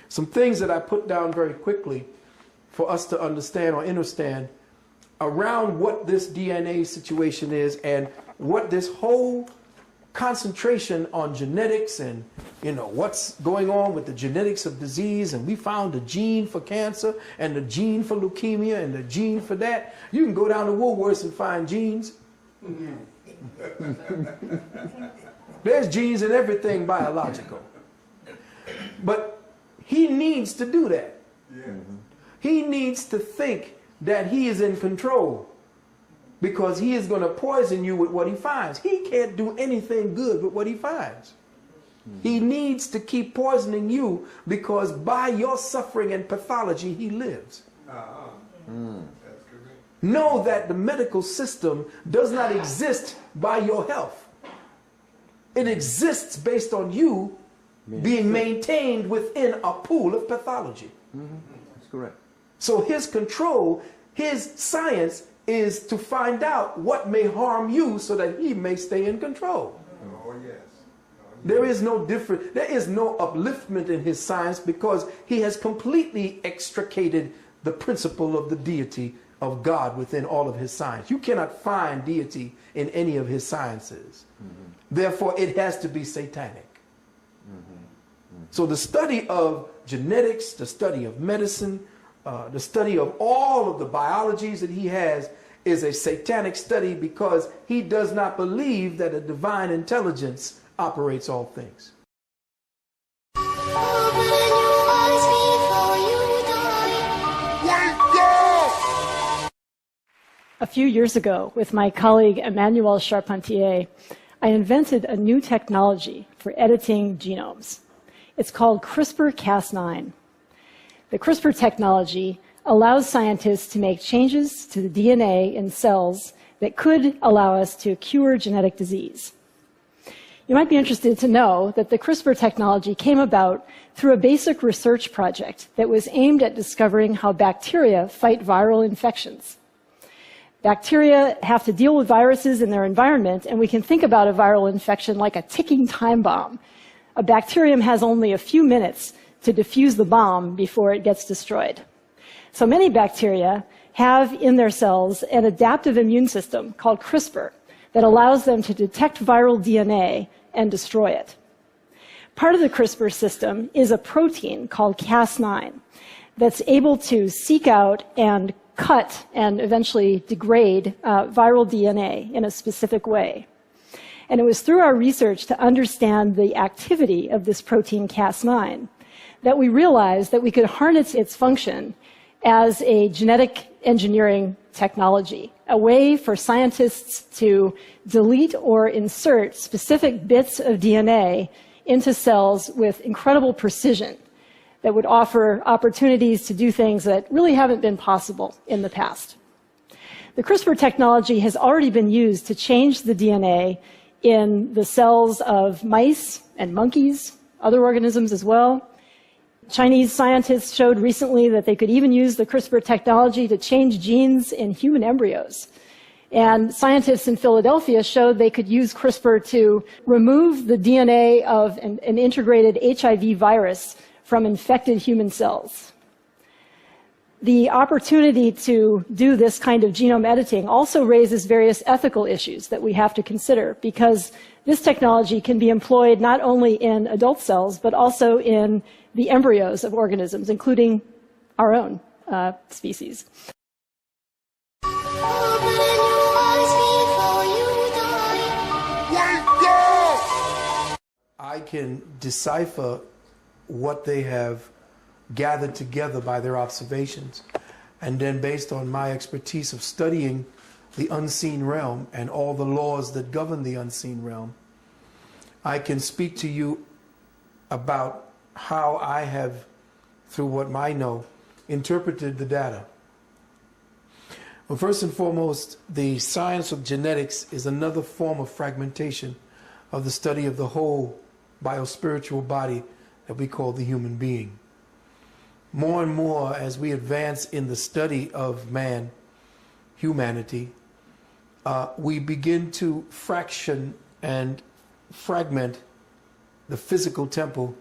some things that I put down very quickly for us to understand or understand around what this DNA situation is and what this whole concentration on genetics and, you know, what's going on with the genetics of disease. And we found a gene for cancer and the gene for leukemia and the gene for that. You can go down to Woolworths and find genes. There's genes in everything biological. But he needs to do that. He needs to think that he is in control, because he is going to poison you with what he finds. He can't do anything good with what he finds. He needs to keep poisoning you, because by your suffering and pathology he lives. Know that the medical system does not exist by your health. It exists based on you being maintained within a pool of pathology. That's correct. So his control, his science is to find out what may harm you so that he may stay in control. Oh, yes. There is no different, there is no upliftment in his science, because he has completely extricated the principle of the deity of God within all of his science. You cannot find deity in any of his sciences. Therefore, it has to be satanic. So the study of genetics, the study of medicine, the study of all of the biologies that he has is a satanic study, because he does not believe that a divine intelligence operates all things. A few years ago, with my colleague Emmanuel Charpentier, I invented a new technology for editing genomes. It's called CRISPR-Cas9. The CRISPR technology allows scientists to make changes to the DNA in cells that could allow us to cure genetic disease. You might be interested to know that the CRISPR technology came about through a basic research project that was aimed at discovering how bacteria fight viral infections. Bacteria have to deal with viruses in their environment, and we can think about a viral infection like a ticking time bomb. A bacterium has only a few minutes to defuse the bomb before it gets destroyed. So many bacteria have in their cells an adaptive immune system called CRISPR that allows them to detect viral DNA and destroy it. Part of the CRISPR system is a protein called Cas9 that's able to seek out and cut and eventually degrade viral DNA in a specific way. And it was through our research to understand the activity of this protein Cas9 that we realized that we could harness its function as a genetic engineering technology, a way for scientists to delete or insert specific bits of DNA into cells with incredible precision that would offer opportunities to do things that really haven't been possible in the past. The CRISPR technology has already been used to change the DNA in the cells of mice and monkeys, other organisms as well. Chinese scientists showed recently that they could even use the CRISPR technology to change genes in human embryos. And scientists in Philadelphia showed they could use CRISPR to remove the DNA of an integrated HIV virus from infected human cells. The opportunity to do this kind of genome editing also raises various ethical issues that we have to consider, because this technology can be employed not only in adult cells, but also in the embryos of organisms, including our own species. I can decipher what they have gathered together by their observations, and then based on my expertise of studying the unseen realm and all the laws that govern the unseen realm, I can speak to you about how I have, through what I know, interpreted the data. Well, first and foremost, the science of genetics is another form of fragmentation of the study of the whole biospiritual body that we call the human being. More and more, as we advance in the study of man, humanity, we begin to fraction and fragment the physical temple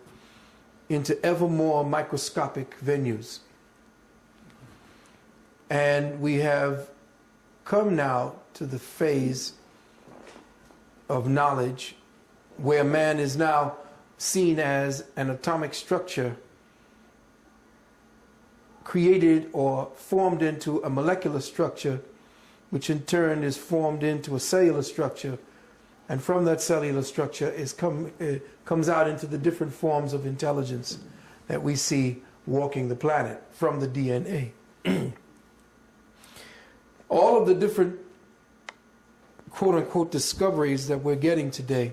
into ever more microscopic venues. And we have come now to the phase of knowledge where man is now seen as an atomic structure created or formed into a molecular structure, which in turn is formed into a cellular structure, and from that cellular structure comes out into the different forms of intelligence that we see walking the planet from the DNA. All of the different quote-unquote discoveries that we're getting today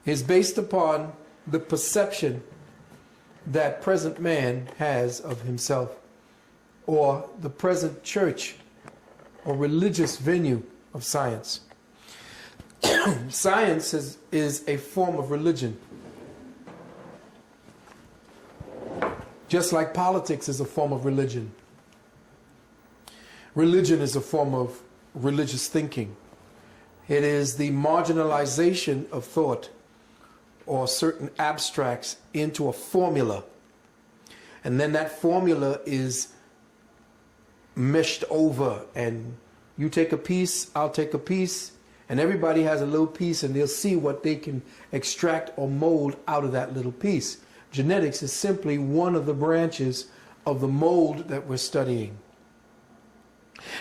is based upon the perception that present man has of himself, or the present church or religious venue of science. Science is a form of religion. Just like politics is a form of religion. Religion is a form of religious thinking. It is the marginalization of thought or certain abstracts into a formula. And then that formula is meshed over, and you take a piece, I'll take a piece, and everybody has a little piece, and they'll see what they can extract or mold out of that little piece. Genetics is simply one of the branches of the mold that we're studying.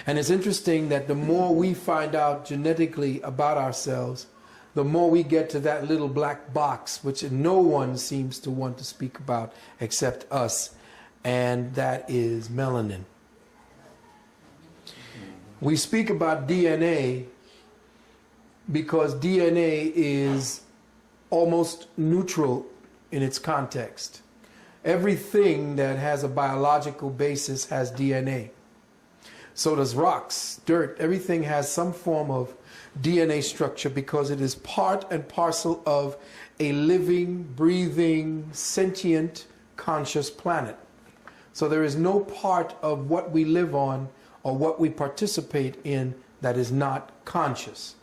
And it's interesting that the more we find out genetically about ourselves, the more we get to that little black box, which no one seems to want to speak about except us, and that is melanin. We speak about DNA because DNA is almost neutral in its context. Everything that has a biological basis has DNA. So does rocks, dirt, everything has some form of DNA structure because it is part and parcel of a living, breathing, sentient, conscious planet. So there is no part of what we live on or what we participate in that is not conscious.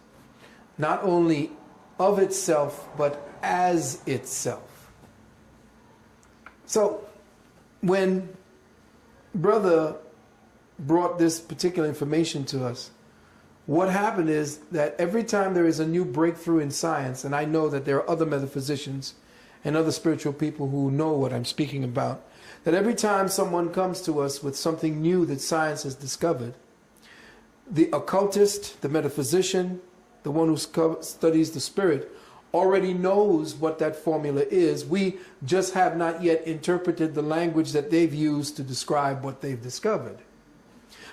Not only of itself, but as itself. So when Brother brought this particular information to us, what happened is that every time there is a new breakthrough in science, and I know that there are other metaphysicians and other spiritual people who know what I'm speaking about, that every time someone comes to us with something new that science has discovered, the occultist, the metaphysician, the one who studies the spirit, already knows what that formula is. We just have not yet interpreted the language that they've used to describe what they've discovered.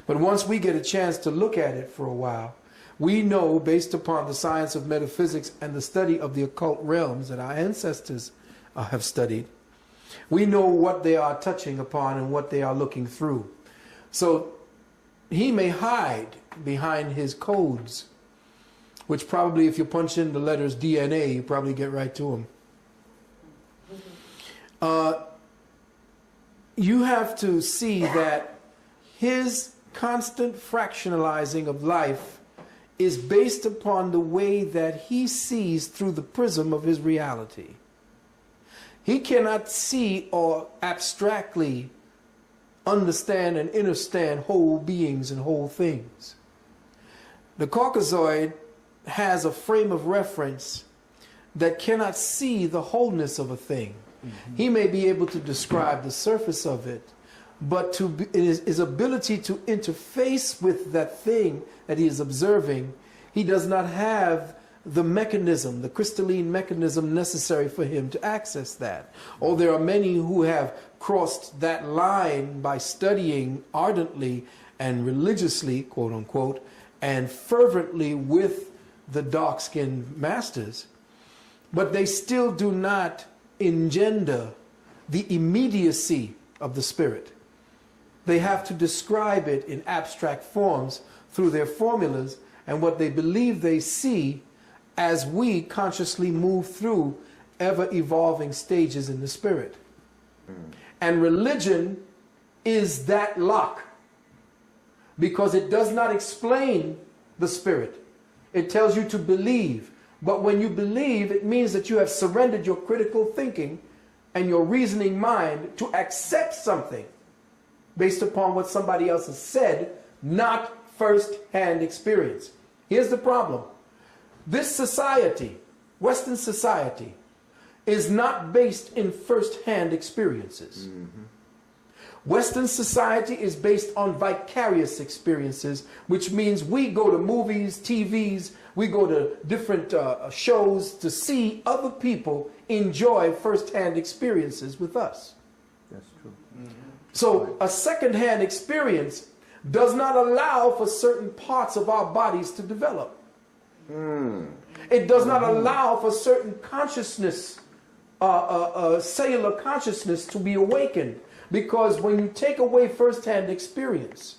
But once we get a chance to look at it for a while, we know, based upon the science of metaphysics and the study of the occult realms that our ancestors have studied, we know what they are touching upon and what they are looking through. So he may hide behind his codes, which probably, if you punch in the letters DNA, you probably get right to them. You have to see that his constant fractionalizing of life is based upon the way that he sees through the prism of his reality. He cannot see or abstractly understand and understand whole beings and whole things. The Caucasoid has a frame of reference that cannot see the wholeness of a thing. Mm-hmm. He may be able to describe the surface of it, but his ability to interface with that thing that he is observing, he does not have the mechanism, the crystalline mechanism necessary for him to access that. Or there are many who have crossed that line by studying ardently and religiously, quote unquote, and fervently with the dark-skinned masters, but they still do not engender the immediacy of the spirit. They have to describe it in abstract forms through their formulas and what they believe they see as we consciously move through ever-evolving stages in the spirit. And religion is that lock, because it does not explain the spirit. It tells you to believe. But when you believe, it means that you have surrendered your critical thinking and your reasoning mind to accept something based upon what somebody else has said, not first-hand experience. Here's the problem. This society, Western society, is not based in first-hand experiences. Western society is based on vicarious experiences, which means we go to movies, TVs, we go to different shows to see other people enjoy first-hand experiences with us. That's true. So a second-hand experience does not allow for certain parts of our bodies to develop. It does not allow for certain consciousness, cellular consciousness to be awakened. Because when you take away first-hand experience,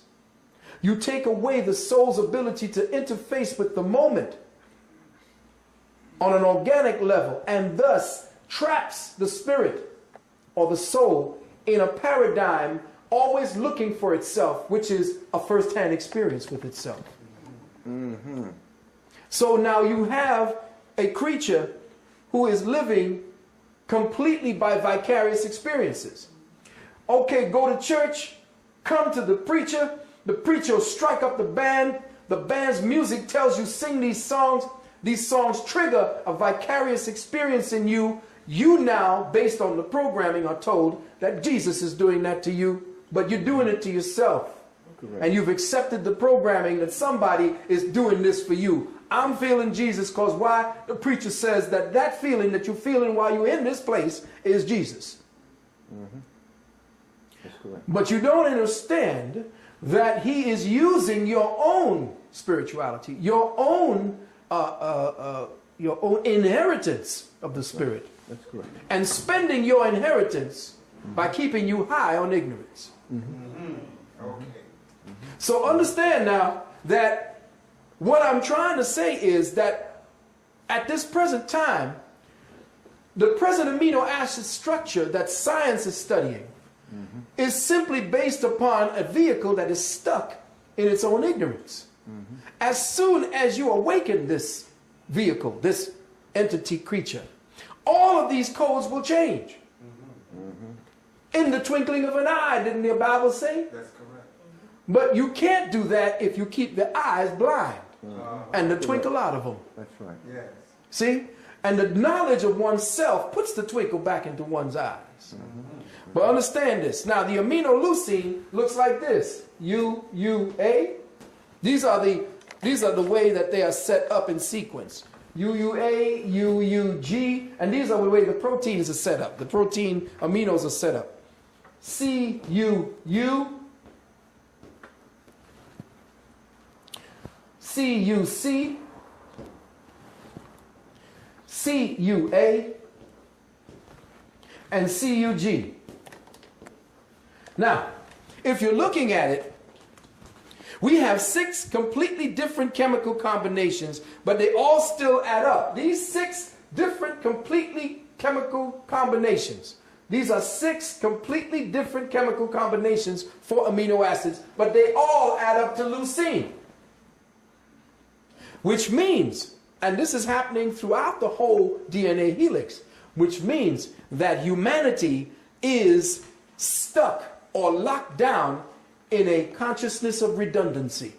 you take away the soul's ability to interface with the moment on an organic level, and thus traps the spirit or the soul in a paradigm always looking for itself, which is a first-hand experience with itself. So now you have a creature who is living completely by vicarious experiences. Okay, go to church, come to the preacher will strike up the band's music tells you sing these songs trigger a vicarious experience in you. You now, based on the programming, are told that Jesus is doing that to you, but you're doing it to yourself. Correct. And you've accepted the programming that somebody is doing this for you. I'm feeling Jesus because why? The preacher says that that feeling that you're feeling while you're in this place is Jesus. That's correct. But you don't understand that he is using your own spirituality, your own inheritance of the Spirit. That's correct. And spending your inheritance by keeping you high on ignorance. Okay. So understand now that what I'm trying to say is that at this present time, the present amino acid structure that science is studying is simply based upon a vehicle that is stuck in its own ignorance. As soon as you awaken this vehicle, this entity creature, all of these codes will change. In the twinkling of an eye, didn't the Bible say? That's correct. But you can't do that if you keep the eyes blind and the twinkle out of them. That's right. Yes. See? And the knowledge of oneself puts the twinkle back into one's eyes. But understand this. Now, the amino leucine looks like this. UUA. These are the way that they are set up in sequence. UUA, UUG, and these are the way the proteins are set up. The protein aminos are set up. CUU, CUC, CUA, and CUG. Now, if you're looking at it, we have 6 completely different chemical combinations, but they all still add up. These 6 different completely chemical combinations. These are 6 completely different chemical combinations for amino acids, but they all add up to leucine. Which means, and this is happening throughout the whole DNA helix, which means that humanity is stuck or locked down in a consciousness of redundancy.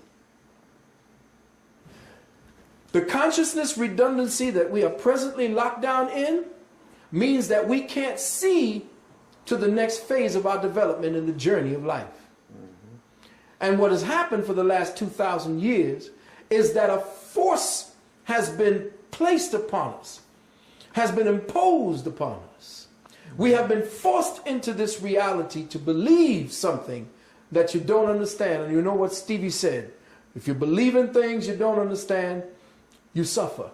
The consciousness redundancy that we are presently locked down in means that we can't see to the next phase of our development in the journey of life. And what has happened for the last 2,000 years is that a force has been placed upon us, has been imposed upon us. We have been forced into this reality to believe something that you don't understand. And you know what Stevie said? If you believe in things you don't understand, you suffer.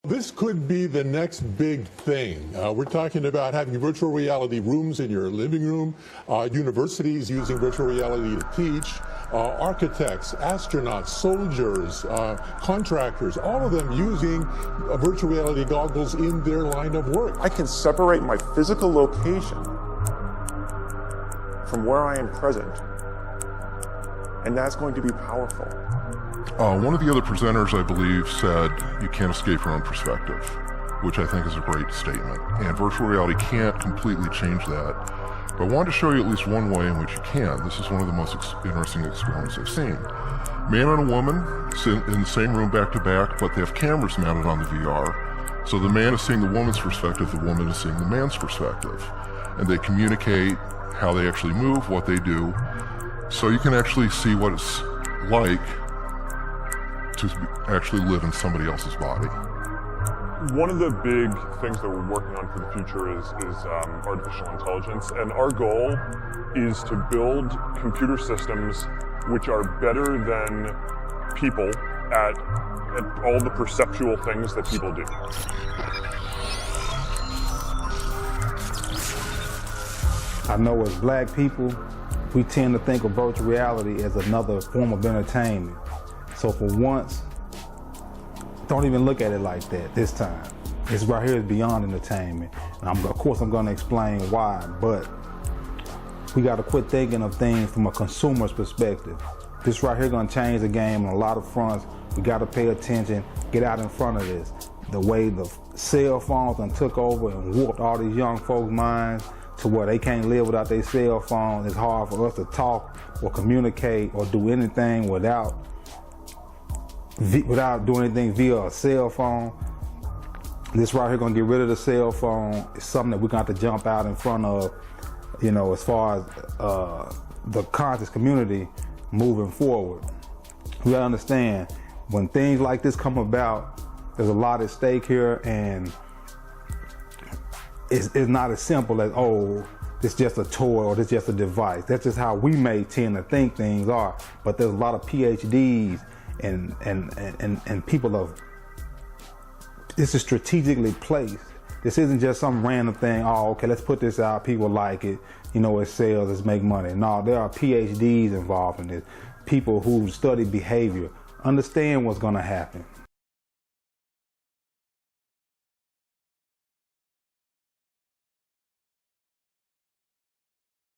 This could be the next big thing. We're talking about having virtual reality rooms in your living room, universities using virtual reality to teach, architects, astronauts, soldiers, contractors, all of them using virtual reality goggles in their line of work. I can separate my physical location from where I am present, and that's going to be powerful. One of the other presenters, I believe, said you can't escape your own perspective, which I think is a great statement. And virtual reality can't completely change that. But I wanted to show you at least one way in which you can. This is one of the most interesting experiments I've seen. Man and a woman sit in the same room back to back, but they have cameras mounted on the VR. So the man is seeing the woman's perspective, the woman is seeing the man's perspective. And they communicate how they actually move, what they do. So you can actually see what it's like to actually live in somebody else's body. One of the big things that we're working on for the future is artificial intelligence, and our goal is to build computer systems which are better than people at all the perceptual things that people do. I know as black people, we tend to think of virtual reality as another form of entertainment. So for once, don't even look at it like that this time. This right here is beyond entertainment. And of course, I'm going to explain why, but we got to quit thinking of things from a consumer's perspective. This right here going to change the game on a lot of fronts. We got to pay attention, get out in front of this. The way the cell phones done took over and warped all these young folks' minds to where they can't live without their cell phone. It's hard for us to talk or communicate or do anything without doing anything via a cell phone. This right here gonna get rid of the cell phone. It's something that we're gonna have to jump out in front of, you know, as far as the conscious community moving forward. We gotta understand, when things like this come about, there's a lot at stake here, and it's not as simple as, oh, it's just a toy or it's just a device. That's just how we may tend to think things are. But there's a lot of PhDs and people of, this is strategically placed. This isn't just some random thing, oh, okay, let's put this out, people like it, you know, it sells, let's make money. No, there are PhDs involved in this, people who study behavior, understand what's gonna happen.